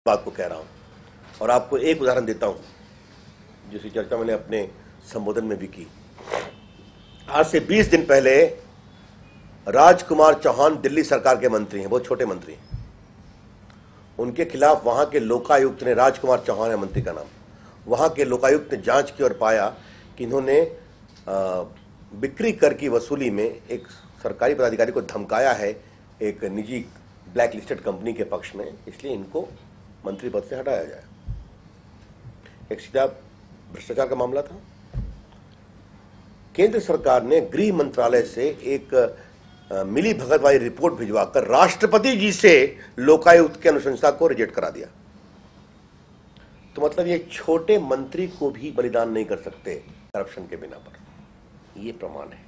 बात को कह रहा हूं और आपको एक उदाहरण देता हूं जिसकी चर्चा मैंने अपने संबोधन में भी की। आज से 20 दिन पहले राजकुमार चौहान दिल्ली सरकार के मंत्री हैं, बहुत छोटे मंत्री हैं। उनके खिलाफ वहां के लोकायुक्त ने, राजकुमार चौहान है मंत्री का नाम, वहां के लोकायुक्त ने जांच की और पाया कि इन्होंने बिक्री कर की वसूली में एक सरकारी पदाधिकारी को धमकाया है एक निजी ब्लैक लिस्टेड कंपनी के पक्ष में, इसलिए इनको मंत्री पद से हटाया जाए। एक सीधा भ्रष्टाचार का मामला था। केंद्र सरकार ने गृह मंत्रालय से एक मिली भगत वाली रिपोर्ट भिजवाकर राष्ट्रपति जी से लोकायुक्त की अनुशंसा को रिजेक्ट करा दिया। तो मतलब ये छोटे मंत्री को भी बलिदान नहीं कर सकते करप्शन के बिना पर, ये प्रमाण है।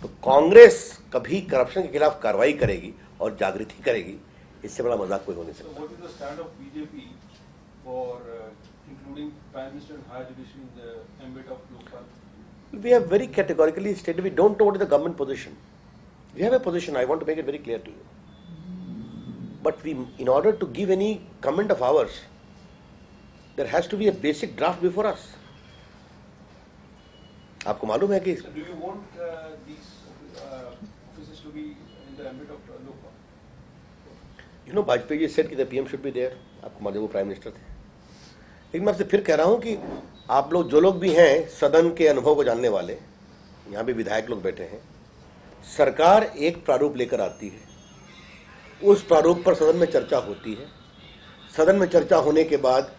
तो कांग्रेस कभी करप्शन के खिलाफ कार्रवाई करेगी और जागृति करेगी, इससे बड़ा मजाक कोई हो नहीं सकता। What is the stand of BJP for including Prime Minister and higher judiciary in the ambit of Lokpal? We have very categorically stated we don't know what is the government position. We have a position. I want to make it very clear to you. But in order to give any comment of ours, there has to be a basic draft before us. आपको मालूम है कि So do you want these offices to be in the ambit of Lokpal? You know, Vajpayee ji said कि the PM should be there. आपको मालूम वो prime minister थे। लेकिन मैं आपसे फिर कह रहा हूं कि आप लोग जो लोग भी हैं सदन के अनुभव को जानने वाले, यहाँ भी विधायक लोग बैठे हैं, सरकार एक प्रारूप लेकर आती है, उस प्रारूप पर सदन में चर्चा होती है, सदन में चर्चा होने के बाद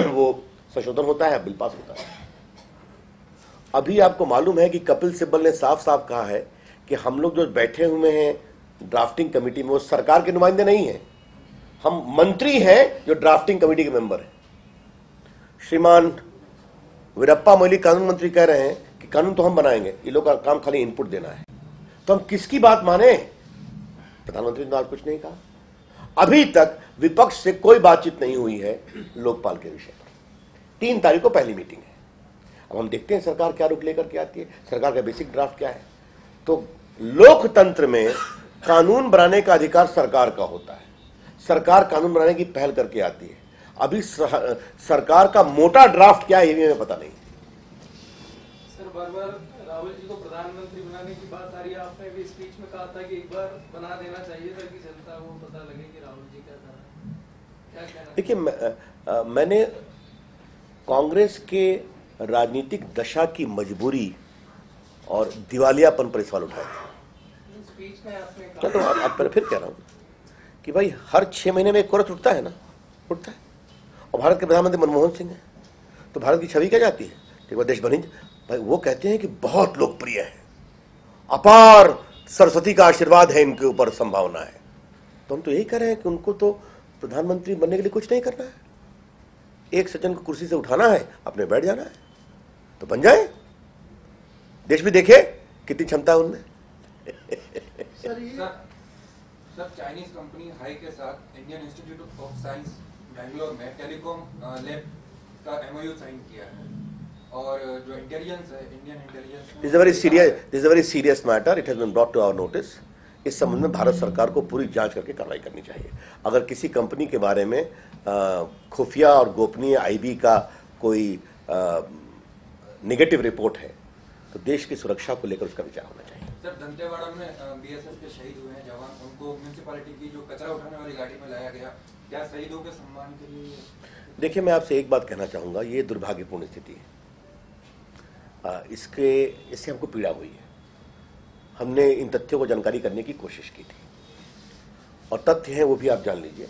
वो संशोधन होता है, बिल पास होता है। अभी आपको मालूम है कि कपिल सिब्बल ने साफ साफ कहा है कि हम लोग जो बैठे हुए हैं ड्राफ्टिंग कमेटी में वो सरकार के नुमाइंदे नहीं है, हम मंत्री हैं जो ड्राफ्टिंग कमेटी के मेंबर हैं। श्रीमान वीरप्पा मोइली कानून मंत्री कह रहे हैं कि कानून तो हम बनाएंगे, ये लोग का काम खाली इनपुट देना है। तो हम किसकी बात माने? प्रधानमंत्री ने आज कुछ नहीं कहा। अभी तक विपक्ष से कोई बातचीत नहीं हुई है लोकपाल के विषय पर। 3 तारीख को पहली मीटिंग है। अब हम देखते हैं सरकार क्या रुख लेकर के आती है, सरकार का बेसिक ड्राफ्ट क्या है। तो लोकतंत्र में कानून बनाने का अधिकार सरकार का होता है, सरकार कानून बनाने की पहल करके आती है। अभी सरकार का मोटा ड्राफ्ट क्या है ये भी हमें पता नहीं। सर, बार-बार राहुल जी को प्रधानमंत्री बनाने की बात आ रही है। आपने भी स्पीच में कहा था कि एक बार बना देना चाहिए था कि जनता को पता लगे कि राहुल जी क्या कर रहे हैं। क्या कहना? देखिए, मैंने कांग्रेस के राजनीतिक दशा की मजबूरी और दिवालियापन पर सवाल उठाए थे। स्पीच में आपने कहा, तो आप फिर कह रहा हूं कि भाई हर 6 महीने में एक कोरस उठता है ना, उठता है। और भारत के प्रधानमंत्री मनमोहन सिंह है, तो भारत की छवि क्या जाती है? ठीक है, देश बनी। भाई वो कहते हैं कि बहुत लोकप्रिय है, अपार सरस्वती का आशीर्वाद है इनके ऊपर, संभावना है। तो हम तो यही कह रहे हैं कि उनको तो प्रधानमंत्री बनने के लिए कुछ नहीं करना है, एक सज्जन को कुर्सी से उठाना है, अपने बैठ जाना है, तो बन जाए। देश भी देखे कितनी क्षमता है उनमें। सर, चाइनीज कंपनी हाई के साथ Indian Institute of Science Bangalore में टेलीकॉम लैब का एमओयू साइन किया है, और जो इंटेलिजेंस है, Indian intelligence, this is a very serious matter, it has been brought to our notice. इस संबंध में भारत सरकार को पूरी जांच करके कार्रवाई करनी चाहिए। अगर किसी कंपनी के बारे में खुफिया और गोपनीय आईबी का कोई नेगेटिव रिपोर्ट है तो देश की सुरक्षा को लेकर उसका विचार होना चाहिए। सर, दंतेवाड़ा में बीएसएफ के शहीद हुए हैं जवान, उनको म्युनिसिपैलिटी की जो कचरा उठाने वाली गाड़ी में लाया गया, क्या शहीदों के सम्मान के लिए? देखिए, मैं आपसे एक बात कहना चाहूंगा, ये दुर्भाग्यपूर्ण स्थिति है। इससे हमको पीड़ा हुई है। हमने इन तथ्यों को जानकारी करने की कोशिश की थी, और तथ्य हैं वो भी आप जान लीजिए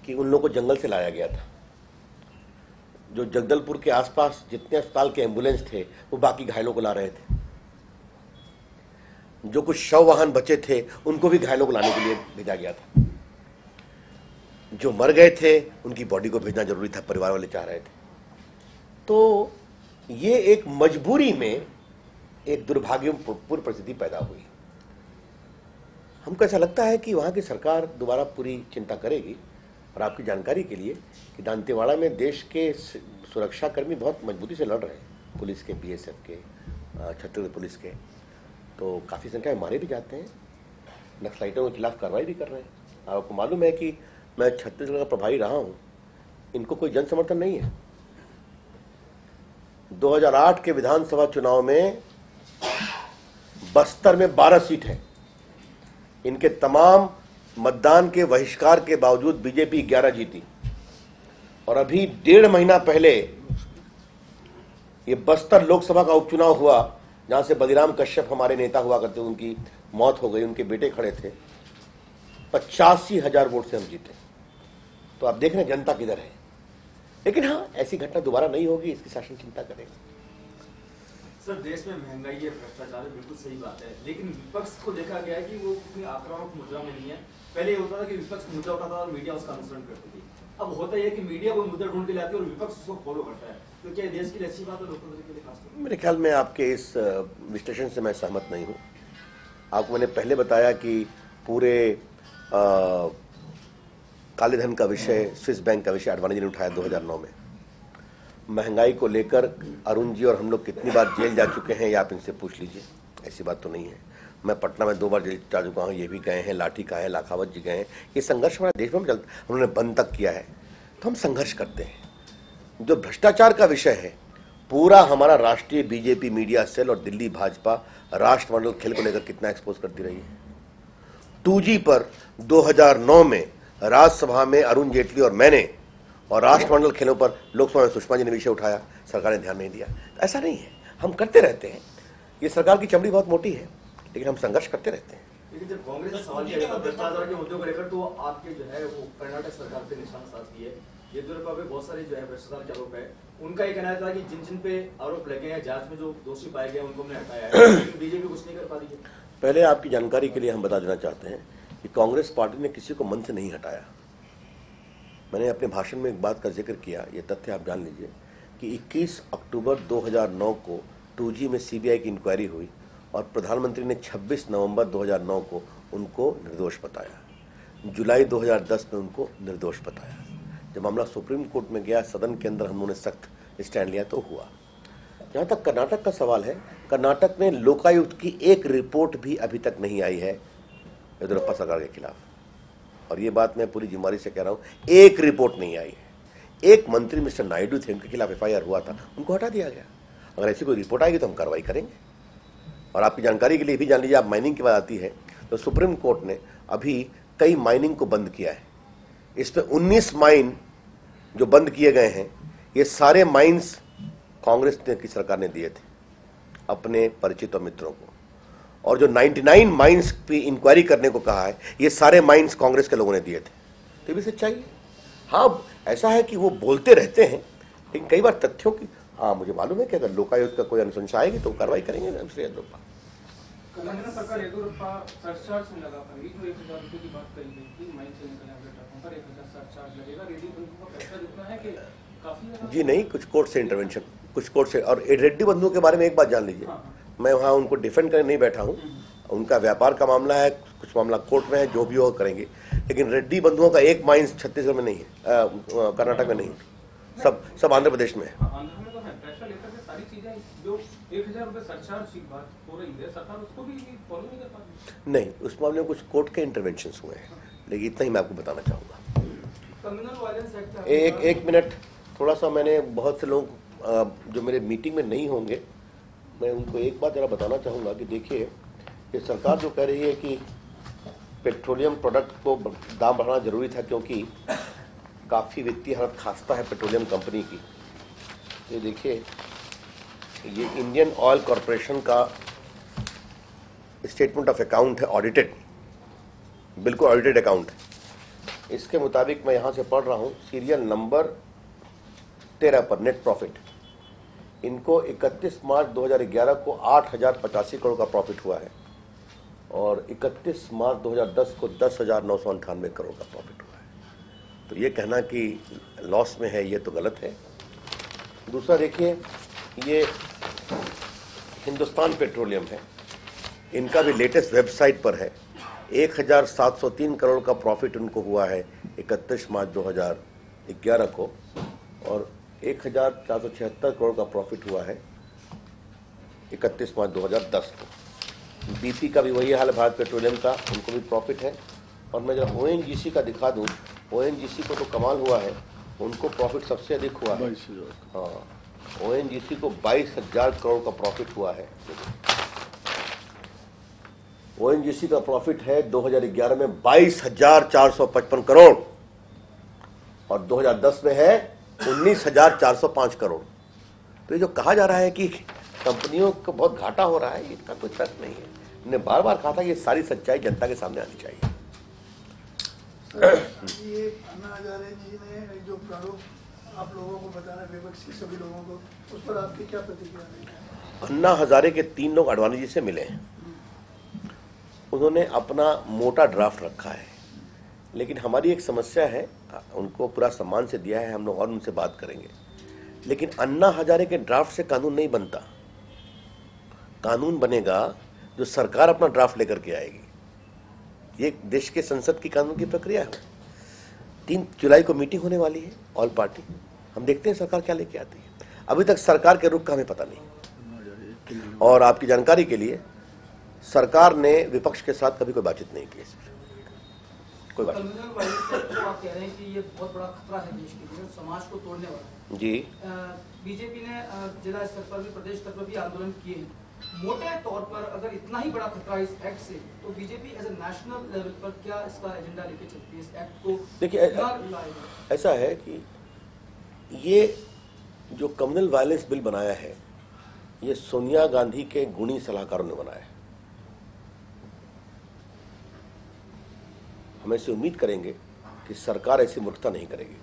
कि उन लोगों को जंगल से लाया गया था। जो जगदलपुर के आसपास जितने अस्पताल के एम्बुलेंस थे वो बाकी घायलों को ला रहे थे। जो कुछ शव वाहन बचे थे उनको भी घायलों को लाने के लिए भेजा गया था। जो मर गए थे उनकी बॉडी को भेजना जरूरी था, परिवार वाले चाह रहे थे। तो ये एक मजबूरी में एक दुर्भाग्यपूर्ण परिस्थिति पैदा हुई। हमको ऐसा लगता है कि वहां की सरकार दोबारा पूरी चिंता करेगी। और आपकी जानकारी के लिए कि दंतेवाड़ा में देश के सुरक्षाकर्मी बहुत मजबूती से लड़ रहे हैं, पुलिस के, बीएसएफ के, छत्तीसगढ़ पुलिस के। तो काफ़ी संख्या में मारे भी जाते हैं, नक्सलाइटों के खिलाफ कार्रवाई भी कर रहे हैं। आपको मालूम है कि मैं छत्तीसगढ़ का प्रभारी रहा हूं, इनको कोई जन समर्थन नहीं है। 2008 के विधानसभा चुनाव में बस्तर में 12 सीट है। इनके तमाम मतदान के बहिष्कार के बावजूद बीजेपी 11 जीती। और अभी 1.5 महीना पहले ये बस्तर लोकसभा का उपचुनाव हुआ, जहां से बलिराम कश्यप हमारे नेता हुआ करते, उनकी मौत हो गई, उनके बेटे खड़े थे। 85,000 वोट से हम जीते। तो आप देख रहे हैं जनता किधर है। लेकिन हाँ, ऐसी घटना दोबारा नहीं होगी, इसकी शासन चिंता करेगा। सर, देश में महंगाई है, भ्रष्टाचार है, बिल्कुल सही बात है, लेकिन विपक्ष को देखा गया है कि वो अपनी आक्रामक मुद्रा में नहीं है। पहले ये होता था कि विपक्ष मुद्दा उठाता था और मीडिया उसका अनुसरण करती थी। अब होता है कि मीडिया वो मुद्दा ढूंढ के लाती है और विपक्ष उसको फॉलो करता है। तो क्या देश के लिए अच्छी बात है, लोकतंत्र के लिए खासतौर? मेरे ख्याल में आपके इस विश्लेषण से मैं सहमत नहीं हूँ। आपको मैंने पहले बताया कि पूरे काले धन का विषय, स्विस बैंक का विषय आडवाणी जी ने उठाया 2009 में। महंगाई को लेकर अरुण जी और हम लोग कितनी बार जेल जा चुके हैं, ये आप इनसे पूछ लीजिए। ऐसी बात तो नहीं है। मैं पटना में 2 बार जेल जा चुका हूँ, ये भी गए हैं, लाठी का है, लाखावत जी गए हैं। ये संघर्ष हमारे देश में चलता, उन्होंने बंद तक किया है। तो हम संघर्ष करते हैं। जो भ्रष्टाचार का विषय है, पूरा हमारा राष्ट्रीय बीजेपी मीडिया सेल और दिल्ली भाजपा राष्ट्रमंडल खेल को लेकर कितना एक्सपोज करती रही है। 2G पर 2009 में राज्यसभा में अरुण जेटली और मैंने, और राष्ट्रमंडल खेलों पर लोकसभा में सुषमा जी ने विषय उठाया, सरकार ने ध्यान नहीं दिया। ऐसा नहीं है, हम करते रहते हैं। ये सरकार की चमड़ी बहुत मोटी है, लेकिन हम संघर्ष करते रहते हैं। लेकिन जब कांग्रेस ने सवाल किया भ्रष्टाचार के मुद्दों को लेकर, तो आपके जो है वो कर्नाटक सरकार पे निशाना साधती है। येदियुरप्पा पे बहुत सारे जो है भ्रष्टाचार के आरोप है। उनका ये कहना था कि जिन जिन पे आरोप लगे हैं, जांच में जो दोषी पाए गए उनको हमने हटाया है, लेकिन बीजेपी कुछ नहीं कर पा रही है। पहले आपकी जानकारी के लिए हम बता देना चाहते हैं कि कांग्रेस पार्टी ने किसी को मन से नहीं हटाया। मैंने अपने भाषण में एक बात का जिक्र किया, ये तथ्य आप जान लीजिए कि 21 अक्टूबर 2009 को 2G में सीबीआई की इंक्वायरी हुई और प्रधानमंत्री ने 26 नवंबर 2009 को उनको निर्दोष बताया। जुलाई 2010 में उनको निर्दोष बताया। जब मामला सुप्रीम कोर्ट में गया, सदन के अंदर हम लोगों ने सख्त स्टैंड लिया तो हुआ। जहाँ तक कर्नाटक का सवाल है, कर्नाटक में लोकायुक्त की एक रिपोर्ट भी अभी तक नहीं आई है येदियुरप्पा सरकार के खिलाफ। और ये बात मैं पूरी जिम्मेदारी से कह रहा हूँ, एक रिपोर्ट नहीं आई है। एक मंत्री मिस्टर नायडू थे, उनके खिलाफ FIR हुआ था, उनको हटा दिया गया। अगर ऐसी कोई रिपोर्ट आएगी तो हम कार्रवाई करेंगे। और आपकी जानकारी के लिए भी जान लीजिए, आप माइनिंग की बात आती है तो सुप्रीम कोर्ट ने अभी कई माइनिंग को बंद किया है। इसमें 19 माइन जो बंद किए गए हैं, ये सारे माइन्स कांग्रेस की सरकार ने दिए थे अपने परिचित और मित्रों को। और जो 99 माइन्स की इंक्वायरी करने को कहा है, ये सारे माइन्स कांग्रेस के लोगों ने दिए थे। तो ये भी सच्चाई है। हाँ, ऐसा है कि वो बोलते रहते हैं, लेकिन कई बार तथ्यों की, हाँ मुझे मालूम है कि अगर लोकायुक्त का कोई अनुशंसा आएगी तो कार्रवाई करेंगे। येदियुरप्पा तेलंगाना सरकार येदियुरप्पा सरचार्ज में लगा पाएगी, जो 1,000 रुपये की बात कही गई थी, माइन से निकले हुए ट्रकों पर 1,000 सरचार्ज लगेगा। रेड्डी बंधुओं का पैसा जितना है कि काफी जी नहीं, कुछ कोर्ट से इंटरवेंशन, कुछ कोर्ट से। और रेड्डी बंधुओं के बारे में एक बात जान लीजिए, मैं वहाँ उनको डिफेंड करने नहीं बैठा हूँ। उनका व्यापार का मामला है, कुछ मामला कोर्ट में है, जो भी हो करेंगे। लेकिन रेड्डी बंधुओं का एक माइंस छत्तीसगढ़ में नहीं है, कर्नाटक में नहीं है, सब आंध्र प्रदेश में है। आंध्र में तो है। पैसा लेकर के सारी चीजें जो 1,000 रुपये सरचार्ज की बात हो रही है, सरकार उसको भी फॉलो नहीं कर पा रही। नहीं, उस मामले में कुछ कोर्ट के इंटरवेंशन हुए हैं, लेकिन इतना ही मैं आपको बताना चाहूँगा। कम्युनल वायलेंस एक्ट एक मिनट, थोड़ा सा मैंने बहुत से लोग जो मेरे मीटिंग में नहीं होंगे, मैं उनको एक बात जरा बताना चाहूँगा कि देखिए, ये सरकार जो कह रही है कि पेट्रोलियम प्रोडक्ट को दाम बढ़ाना जरूरी था क्योंकि काफ़ी वित्तीय हालत खास्ता है पेट्रोलियम कंपनी की। ये देखिए, ये इंडियन ऑयल कॉरपोरेशन का स्टेटमेंट ऑफ अकाउंट है, ऑडिटेड, बिल्कुल ऑडिटेड अकाउंट है। इसके मुताबिक मैं यहाँ से पढ़ रहा हूँ, सीरियल नंबर 13 पर नेट प्रॉफिट, इनको 31 मार्च 2011 को 8,085 करोड़ का प्रॉफिट हुआ है और 31 मार्च 2010 को 10,998 करोड़ का प्रॉफिट हुआ है। तो ये कहना कि लॉस में है, ये तो गलत है। दूसरा देखिए, ये हिंदुस्तान पेट्रोलियम है, इनका भी लेटेस्ट वेबसाइट पर है, 1,703 करोड़ का प्रॉफिट उनको हुआ है 31 मार्च 2011 को और 1,476 करोड़ का प्रॉफिट हुआ है 31 मार्च 2010 को। बीपी का भी वही हाल है, भारत पेट्रोलियम का, उनको भी प्रॉफिट है। और मैं जब ONGC का दिखा दूं, ओएनजीसी को तो कमाल हुआ है, उनको प्रॉफिट सबसे अधिक हुआ है। हाँ, ओएनजीसी को 22,000 करोड़ का प्रॉफिट हुआ है। ओएनजीसी का प्रॉफिट है 2011 में 22,455 करोड़ और 2010 में है 19,405 करोड़। तो ये जो कहा जा रहा है कि कंपनियों को बहुत घाटा हो रहा है, इसका कोई तर्क नहीं है। मैंने बार बार कहा था ये सारी सच्चाई जनता के सामने आनी चाहिए। ये अन्ना हजारे जी ने जो प्रारूप आप लोगों को बताना, विपक्षी सभी लोगों को, उस पर आपकी क्या प्रतिक्रिया है? अन्ना हजारे के 3 लोग आडवाणी जी से मिले हैं, उन्होंने अपना मोटा ड्राफ्ट रखा है, लेकिन हमारी एक समस्या है, उनको पूरा सम्मान से दिया है, हम लोग और उनसे बात करेंगे, लेकिन अन्ना हजारे के ड्राफ्ट से कानून नहीं बनता। कानून बनेगा जो सरकार अपना ड्राफ्ट लेकर के आएगी। ये देश के संसद की कानून की प्रक्रिया है। 3 जुलाई को मीटिंग होने वाली है ऑल पार्टी, हम देखते हैं सरकार क्या लेके आती है। अभी तक सरकार के रुख का हमें पता नहीं। और आपकी जानकारी के लिए, सरकार ने विपक्ष के साथ कभी कोई बातचीत नहीं की। कोई बात कम्युनल वायलेंस से आप कह रहे हैं कि ये बहुत बड़ा खतरा है देश के लिए, समाज को तोड़ने वाला जी। बीजेपी ने जिला स्तर पर भी, प्रदेश स्तर पर भी आंदोलन किए हैं। मोटे तौर पर अगर इतना ही बड़ा खतरा इस एक्ट से, तो BJP as a national level पर क्या इसका एजेंडा लेके चलती है इस एक्ट को? देखिए, ऐसा है कि ये जो कम्युनल वायलेंस बिल बनाया है, ये सोनिया गांधी के गुणी सलाहकारों ने बनाया है। हम ऐसे उम्मीद करेंगे कि सरकार ऐसी मूर्खता नहीं करेगी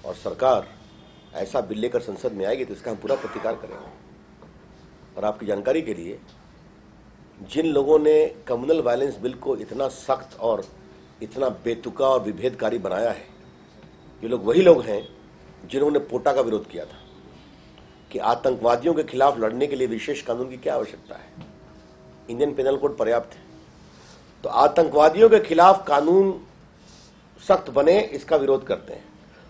और सरकार ऐसा बिल लेकर संसद में आएगी तो इसका हम पूरा प्रतिकार करेंगे। और आपकी जानकारी के लिए, जिन लोगों ने कम्युनल वायलेंस बिल को इतना सख्त और इतना बेतुका और विभेदकारी बनाया है, ये लोग वही लोग हैं जिन्होंने पोटा का विरोध किया था कि आतंकवादियों के खिलाफ लड़ने के लिए विशेष कानून की क्या आवश्यकता है, इंडियन पेनल कोड पर्याप्त है। तो आतंकवादियों के खिलाफ कानून सख्त बने, इसका विरोध करते हैं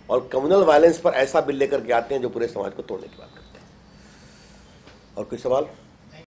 और कम्युनल वायलेंस पर ऐसा बिल लेकर के आते हैं जो पूरे समाज को तोड़ने की बात करते हैं। और कोई सवाल?